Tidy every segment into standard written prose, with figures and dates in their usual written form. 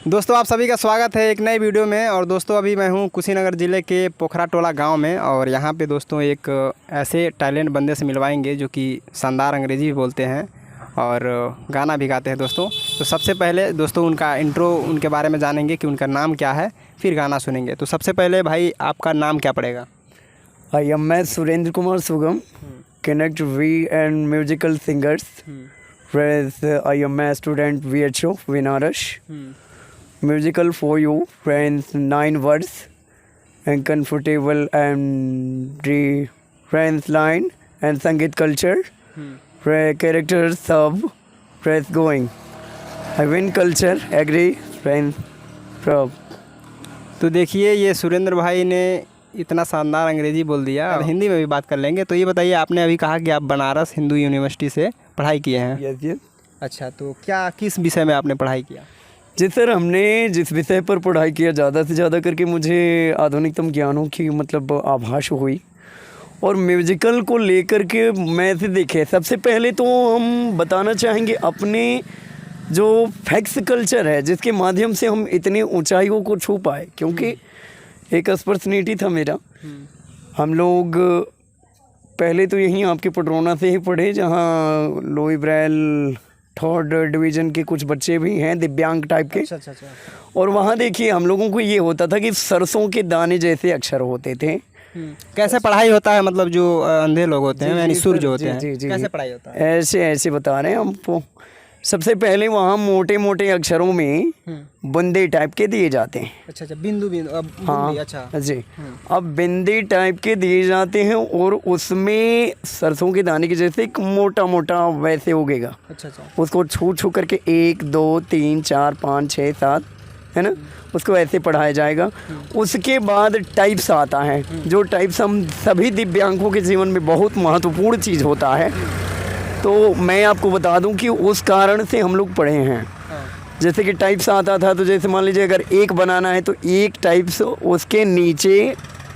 दोस्तों आप सभी का स्वागत है एक नई वीडियो में। और दोस्तों अभी मैं हूं कुशीनगर ज़िले के पोखरा टोला गांव में, और यहां पे दोस्तों एक ऐसे टैलेंट बंदे से मिलवाएंगे जो कि शानदार अंग्रेज़ी भी बोलते हैं और गाना भी गाते हैं दोस्तों। तो सबसे पहले दोस्तों उनका इंट्रो, उनके बारे में जानेंगे कि उनका नाम क्या है, फिर गाना सुनेंगे। तो सबसे पहले भाई आपका नाम क्या पड़ेगा? मैं Surendra Kumar Sugam, connect we and musical singers. I am a student VHO Vinaras. Musical for you, friends, 9 words and comfortable and the friends line and Sangeet culture. Characters sub, press going. I win culture, agree, friends, prob. तो देखिए ये सुरेंद्र भाई ने इतना शानदार अंग्रेज़ी बोल दिया, और हिंदी में भी बात कर लेंगे। तो ये बताइए, आपने अभी कहा कि आप बनारस हिंदू यूनिवर्सिटी से पढ़ाई किए हैं। यस। अच्छा, तो क्या किस विषय में आपने पढ़ाई किया? जी सर, हमने जिस विषय पर पढ़ाई किया, ज़्यादा से ज़्यादा करके मुझे आधुनिकतम ज्ञानों की मतलब आभास हुई। और म्यूजिकल को लेकर के मैं से देखे, सबसे पहले तो हम बताना चाहेंगे अपने जो फैक्स कल्चर है, जिसके माध्यम से हम इतनी ऊंचाइयों को छू पाए। क्योंकि एक अस्पर्शनिटी था मेरा। हम लोग पहले तो यहीं आपके पटरौना से ही पढ़े, जहाँ लोई ब्रैल 3rd डिवीज़न के कुछ बच्चे भी हैं दिव्यांग टाइप के। अच्छा। और वहाँ देखिए हम लोगों को ये होता था कि सरसों के दाने जैसे अक्षर होते थे। कैसे पढ़ाई होता है, मतलब जो अंधे लोग होते हैं, यानी सुर जो होते हैं, कैसे पढ़ाई होता है? ऐसे बता रहे हैं हमको। सबसे पहले वहाँ मोटे मोटे अक्षरों में बंदे टाइप के दिए जाते हैं। अच्छा, बिंदु हाँ अच्छा जी। अब बिंदी टाइप के दिए जाते हैं और उसमें सरसों के दाने के जैसे एक मोटा मोटा वैसे उगेगा। अच्छा। उसको छू करके 1 2 3 4 5 6 7 है ना, उसको ऐसे पढ़ाया जाएगा। उसके बाद टाइप्स आता है, जो टाइप्स हम सभी दिव्यांगों के जीवन में बहुत महत्वपूर्ण चीज़ होता है। तो मैं आपको बता दूं कि उस कारण से हम लोग पढ़े हैं। जैसे कि टाइप्स आता था, तो जैसे मान लीजिए अगर एक बनाना है तो एक टाइप्स उसके नीचे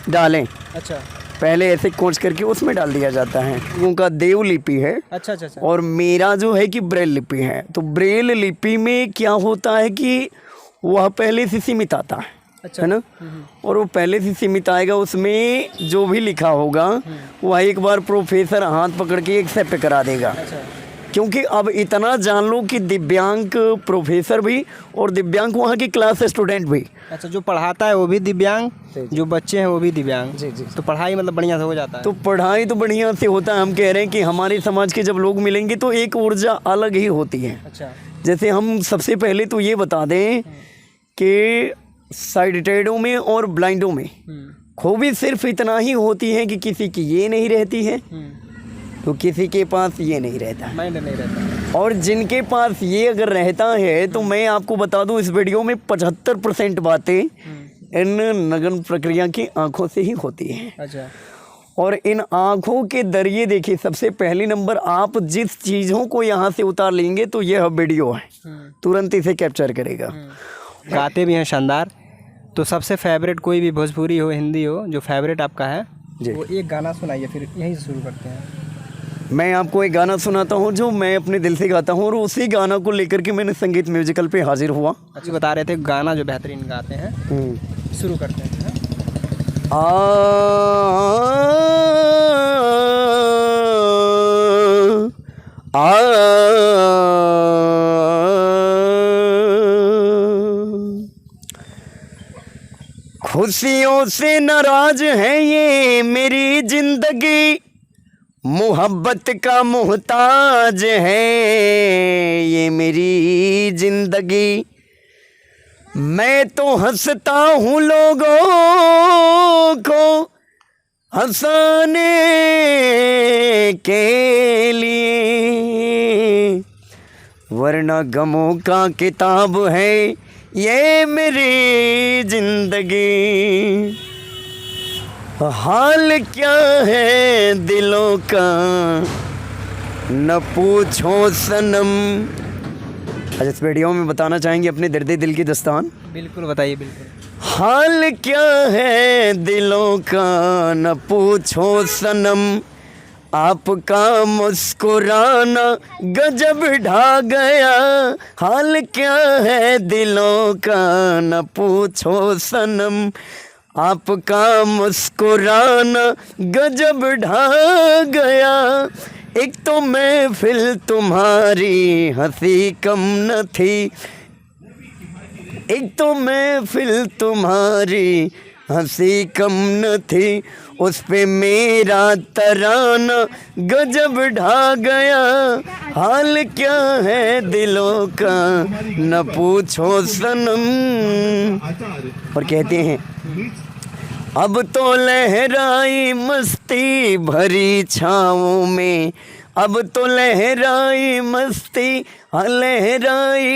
डालें। अच्छा, पहले ऐसे कोच करके उसमें डाल दिया जाता है। उनका देव लिपि है। अच्छा। और मेरा जो है कि ब्रेल लिपि है। तो ब्रेल लिपि में क्या होता है कि वह पहले से सीमित आता है। अच्छा। है ना। और वो पहले से सीमित आएगा, उसमें जो भी लिखा होगा वह एक बार प्रोफेसर हाथ पकड़ के एक्सेप्ट करा देगा। अच्छा। क्योंकि अब इतना जान लो कि दिव्यांग प्रोफेसर भी और दिव्यांग वहाँ की क्लास स्टूडेंट भी। अच्छा, जो पढ़ाता है वो भी दिव्यांग, जो बच्चे हैं वो भी दिव्यांग। जी। तो पढ़ाई मतलब बढ़िया से हो जाता है? तो पढ़ाई तो बढ़िया से होता है। हम कह रहे हैं कि हमारे समाज के जब लोग मिलेंगे तो एक ऊर्जा अलग ही होती है। अच्छा। जैसे हम सबसे पहले तो ये बता दें कि साइडेडों में और ब्लाइंडों में खूबी सिर्फ इतना ही होती है कि किसी की ये नहीं रहती है तो किसी के पास ये नहीं रहता, माइंड नहीं रहता। और जिनके पास ये अगर रहता है तो मैं आपको बता दूं, इस वीडियो में 75% बातें इन नगन प्रक्रिया की आंखों से ही होती हैं। अच्छा। और इन आंखों के दरिए देखिए, सबसे पहली नंबर आप जिस चीज़ों को यहाँ से उतार लेंगे तो यह वीडियो है, तुरंत इसे कैप्चर करेगा। गाते भी हैं शानदार। तो सबसे फेवरेट कोई भी भोजपुरी हो, हिंदी हो, जो फेवरेट आपका है वो एक गाना सुनाइए, फिर यहीं से शुरू करते हैं। मैं आपको एक गाना सुनाता हूँ जो मैं अपने दिल से गाता हूँ, और उसी गाना को लेकर के मैंने संगीत म्यूजिकल पे हाजिर हुआ। अच्छा, बता रहे थे गाना जो बेहतरीन गाते हैं, शुरू करते हैं। खुशियों से नाराज है ये मेरी जिंदगी, मोहब्बत का मोहताज है ये मेरी जिंदगी। मैं तो हंसता हूँ लोगों को हंसाने के लिए, वरना गमों का किताब है ये मेरी जिंदगी। हाल क्या है दिलों का न पूछो सनम। आज इस वीडियो में बताना चाहेंगे अपने दर्द दिल की दस्तान। बिल्कुल बताइए, बिल्कुल। हाल क्या है दिलों का न पूछो सनम, आपका मुस्कुराना गजब ढा गया, हाल क्या है दिलों का न पूछो सनम। आपका मुस्कुराना गजब ढा गया, एक तो महफिल तुम्हारी हंसी कम न थी, एक तो महफिल तुम्हारी हंसी कम न थी, उस पे मेरा तराना गजब ढा गया, हाल क्या है दिलों का न पूछो सनम। और कहते हैं अब तो लहराई मस्ती भरी छाँवों में, अब तो लहराई मस्ती, हाँ लहराई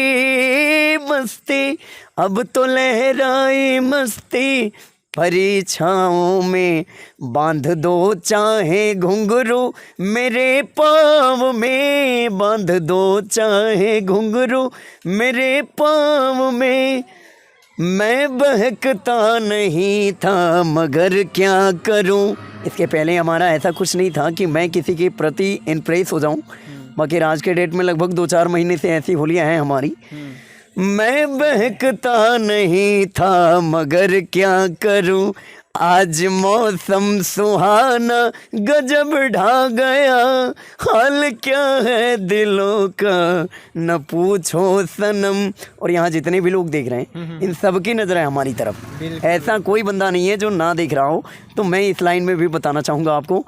मस्ती, अब तो लहराई मस्ती भरी छाँवों में, बांध दो चाहे घुंघरू मेरे पाँव में, बांध दो चाहे घुंघरू मेरे पाँव में, मैं बहकता नहीं था मगर क्या करूं। इसके पहले हमारा ऐसा कुछ नहीं था कि मैं किसी के प्रति इम्प्रेस हो जाऊं, बाकी आज के डेट में लगभग 2-4 महीने से ऐसी होलियां हैं हमारी। मैं बहकता नहीं था मगर क्या करूं, आज मौसम सुहाना गजब ढा गया, हाल क्या है दिलों का न पूछो सनम। और यहाँ जितने भी लोग देख रहे हैं इन सब की नज़र है हमारी तरफ, ऐसा कोई बंदा नहीं है जो ना देख रहा हो। तो मैं इस लाइन में भी बताना चाहूँगा आपको,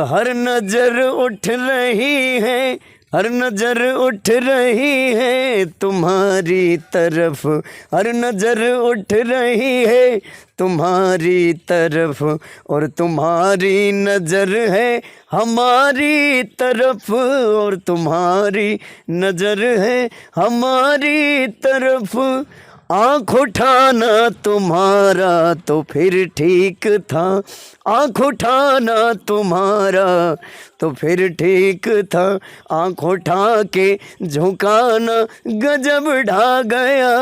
हर नज़र उठ रही है, हर नज़र उठ रही है तुम्हारी तरफ, हर नज़र उठ रही है तुम्हारी तरफ, और तुम्हारी नज़र है हमारी तरफ, और तुम्हारी नज़र है हमारी तरफ। आँख उठाना तुम्हारा तो फिर ठीक था, आँख उठाना तुम्हारा तो फिर ठीक था, आँख उठा के झुकाना गजब ढा गया,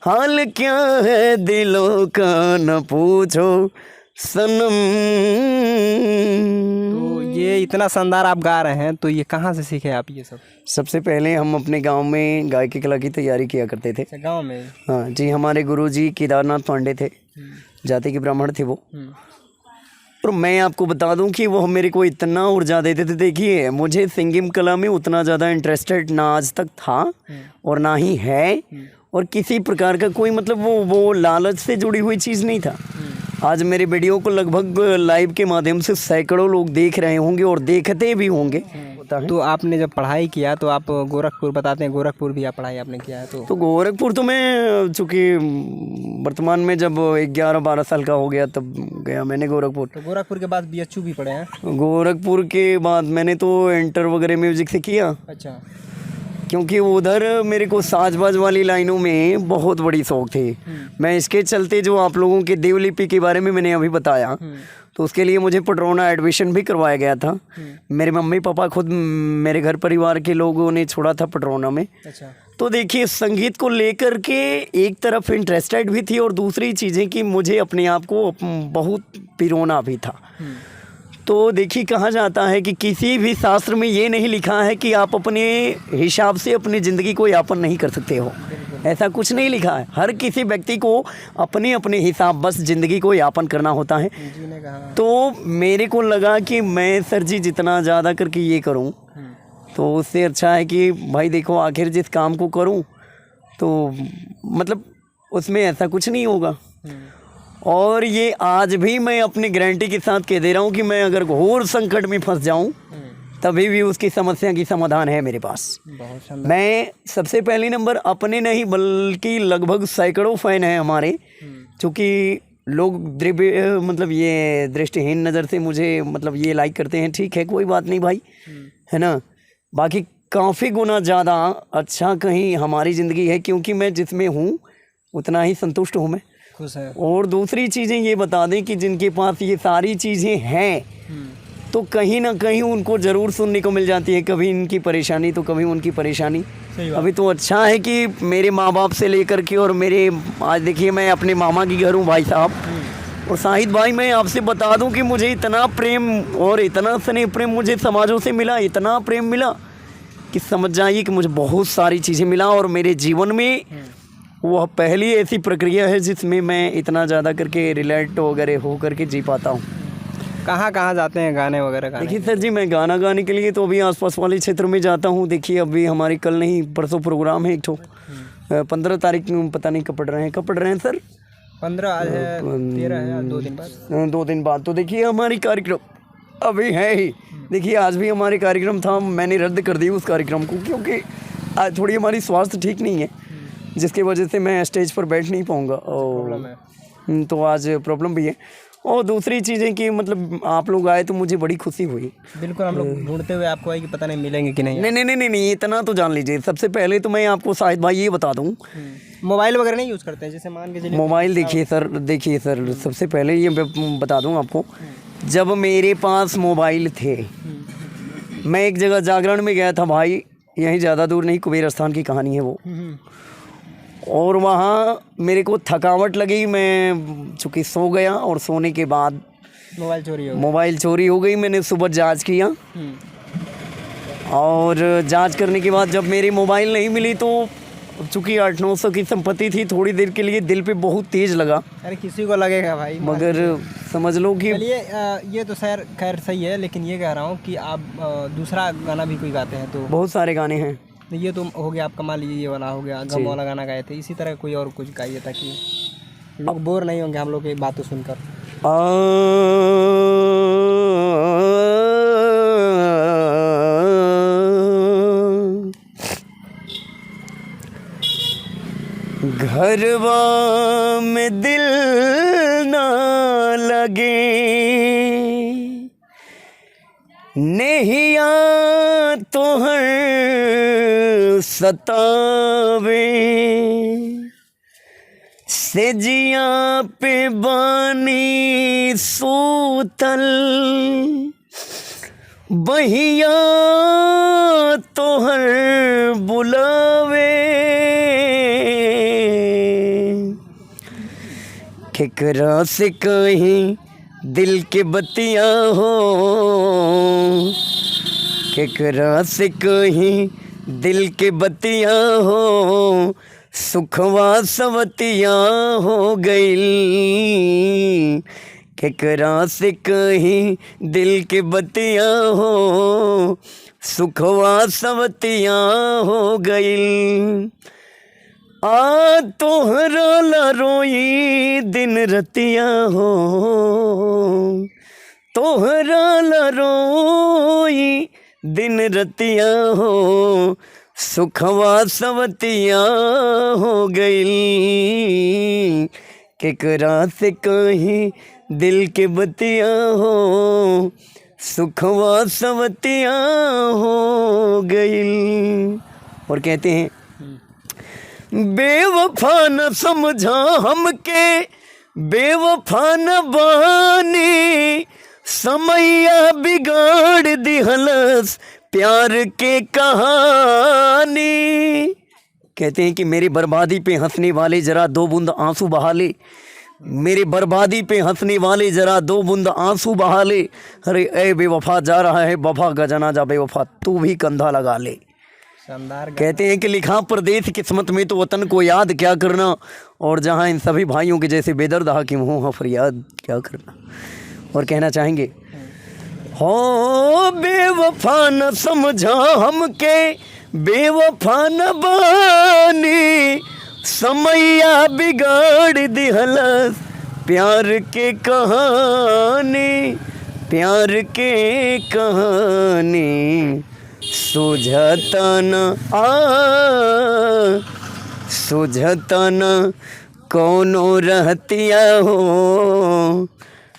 हाल क्या है दिलों का न पूछो सनम। तो ये इतना शानदार आप गा रहे हैं, तो ये कहाँ से सीखे आप ये सब? सबसे पहले हम अपने गांव में गायकी कला की तैयारी किया करते थे। गांव में? हाँ जी, हमारे गुरुजी केदारनाथ पांडे थे, जाति के ब्राह्मण थे वो। और मैं आपको बता दूं कि वो मेरे को इतना ऊर्जा देते थे। देखिए, मुझे सिंगिंग कला में उतना ज़्यादा इंटरेस्टेड ना आज तक था और ना ही है, और किसी प्रकार का कोई मतलब वो लालच से जुड़ी हुई चीज़ नहीं था। आज मेरे वीडियो को लगभग लाइव के माध्यम से सैकड़ों लोग देख रहे होंगे और देखते भी होंगे। तो आपने जब पढ़ाई किया तो आप गोरखपुर बताते हैं, गोरखपुर भी आप पढ़ाई आपने किया है? तो गोरखपुर तो मैं चूँकि वर्तमान में जब 11-12 साल का हो गया तब गया मैंने गोरखपुर। तो गोरखपुर के बाद BHU भी पढ़े हैं? गोरखपुर के बाद मैंने तो इंटर वगैरह म्यूजिक से किया। अच्छा। क्योंकि उधर मेरे को साजबाज वाली लाइनों में बहुत बड़ी शौक थी। मैं इसके चलते जो आप लोगों के देवलिपि के बारे में मैंने अभी बताया, तो उसके लिए मुझे पटरौना एडमिशन भी करवाया गया था। मेरे मम्मी पापा खुद मेरे घर परिवार के लोगों ने छोड़ा था पटरौना में। अच्छा। तो देखिए, संगीत को लेकर के एक तरफ इंटरेस्टेड भी थी और दूसरी चीज़ें कि मुझे अपने आप को बहुत पिरोना भी था। तो देखिए, कहा जाता है कि किसी भी शास्त्र में ये नहीं लिखा है कि आप अपने हिसाब से अपनी ज़िंदगी को यापन नहीं कर सकते हो, ऐसा कुछ नहीं लिखा है। हर किसी व्यक्ति को अपने अपने हिसाब बस ज़िंदगी को यापन करना होता है। तो मेरे को लगा कि मैं सर जी जितना ज़्यादा करके ये करूं, तो उससे अच्छा है कि भाई देखो, आखिर जिस काम को करूं तो मतलब उसमें ऐसा कुछ नहीं होगा। और ये आज भी मैं अपनी गारंटी के साथ कह दे रहा हूँ कि मैं अगर घोर संकट में फंस जाऊँ तभी भी उसकी समस्या की समाधान है मेरे पास। मैं सबसे पहले नंबर अपने नहीं बल्कि लगभग सैकड़ों फ़ैन हैं हमारे, चूँकि लोग मतलब ये दृष्टिहीन नज़र से मुझे मतलब ये लाइक करते हैं। ठीक है, कोई बात नहीं भाई, है ना। बाकी काफ़ी गुना ज़्यादा अच्छा कहीं हमारी ज़िंदगी है, क्योंकि मैं जिसमें हूँ उतना ही संतुष्ट हूँ मैं, खुश है। और दूसरी चीज़ें ये बता दें कि जिनके पास ये सारी चीज़ें हैं तो कहीं ना कहीं उनको ज़रूर सुनने को मिल जाती है, कभी इनकी परेशानी तो कभी उनकी परेशानी। अभी तो अच्छा है कि मेरे माँ बाप से लेकर के और मेरे आज देखिए मैं अपने मामा की घर हूँ भाई साहब, और शाहिद भाई मैं आपसे बता दूं कि मुझे इतना प्रेम और इतना स्नेह प्रेम मुझे समाजों से मिला, इतना प्रेम मिला कि समझ जाइए कि मुझे बहुत सारी चीज़ें मिला। और मेरे जीवन में वह पहली ऐसी प्रक्रिया है जिसमें मैं इतना ज़्यादा करके रिलेट वगैरह हो करके जी पाता हूँ। कहाँ कहाँ जाते हैं गाने वगैरह गाने? देखिए सर जी, मैं गाना गाने के लिए तो अभी आसपास वाले क्षेत्र में जाता हूँ। देखिए अभी हमारी कल नहीं परसों प्रोग्राम है एक ठो 15 तारीख पता नहीं कब पढ़ रहे हैं सर, 15 आज है, 13 है, 2 दिन बाद। 2 दिन बाद। तो देखिए हमारी कार्यक्रम अभी है ही। देखिए आज भी हमारे कार्यक्रम था, मैंने रद्द कर दी उस कार्यक्रम को क्योंकि आज थोड़ी हमारी स्वास्थ्य ठीक नहीं है, जिसकी वजह से मैं स्टेज पर बैठ नहीं पाऊँगा। और तो आज प्रॉब्लम भी है। और दूसरी चीज़ें कि मतलब आप लोग आए तो मुझे बड़ी खुशी हुई। बिल्कुल, हम लोग ढूंढते हुए आपको आए कि पता नहीं मिलेंगे कि नहीं। नहीं, इतना तो जान लीजिए। सबसे पहले तो मैं आपको शाहिद भाई ये बता दूं, मोबाइल वगैरह नहीं यूज़ करते हैं? जैसे मान के चलिए मोबाइल देखिए सर सबसे पहले ये बता दूं आपको, जब मेरे पास मोबाइल थे, मैं एक जगह जागरण में गया था भाई, यहीं ज़्यादा दूर नहीं, कुबेर स्थान की कहानी है वो। और वहाँ मेरे को थकावट लगी, मैं चूँकि सो गया और सोने के बाद मोबाइल चोरी हो गई। मैंने सुबह जांच किया और जांच करने के बाद जब मेरी मोबाइल नहीं मिली तो चूँकि 800-900 की संपत्ति थी, थोड़ी देर के लिए दिल पे बहुत तेज़ लगा। अरे किसी को लगेगा भाई, मगर समझ लो कि चलिए ये तो खैर सही है, लेकिन ये कह रहा हूँ कि आप दूसरा गाना भी कोई गाते हैं तो? बहुत सारे गाने हैं। ये तो हो गया आपका, मान लीजिए ये वाला हो गया, गम वाला गाना गाए थे, इसी तरह कोई और कुछ गाइए ताकि लोग बोर नहीं होंगे हम लोग की बातों सुनकर। घरवा में दिल ना लगे, नैया तो हर सतावे, सेजिया पे बानी सूतल, बहिया तो हर बुलावे, केकरा से कहीं दिल के बतिया हो, केकरा से कहीं दिल के बतिया हो, सुखवा सवतिया हो गई, केकरा से कहीं दिल के बतिया हो, सुखवा सवतिया हो गई। आ तोहरा ला रोई दिन रतिया हो, तोहरा ला रोई दिन रतिया हो, सुखवा सवतिया हो गई, केकरा से कहीं दिल के बतिया हो, सुखवा सवतिया हो गई। और कहते हैं बेवफा न समझा हमके, बेवफा न बानी, समैया बिगाड़ दिहलस प्यार के कहानी। कहते हैं कि मेरी बर्बादी पे हंसने वाले जरा 2 बूंद आंसू बहा ले, मेरे बर्बादी पे हंसने वाले जरा 2 बूंद आंसू बहा ले, अरे ए बेवफा जा रहा है वफा का जनाजा, बेवफा तू भी कंधा लगा ले। शानदार। कहते हैं कि लिखा परदेश किस्मत में तो वतन को याद क्या करना, और जहाँ इन सभी भाइयों के जैसे बेदर्द हाकिम हो फरियाद क्या करना। और कहना चाहेंगे हो बेवफा न समझा हमके, बेवफा न बानी, समैया बिगाड़ दिहलस प्यार के कहानी, प्यार के कहानी, सुझता न सुझता न कौनो रहतिया हो,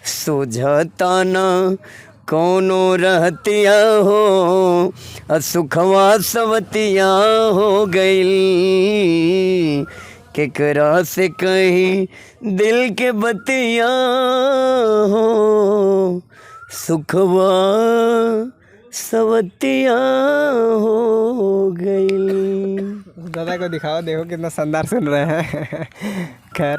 सुझता न कौनो रहतिया हो, सुखवा सवतिया हो गई, केकरा से कहीं दिल के बतिया हो, सुखवा सवतिया हो गई। दादा को दिखाओ, देखो कितना शानदार सुन रहे हैं। खैर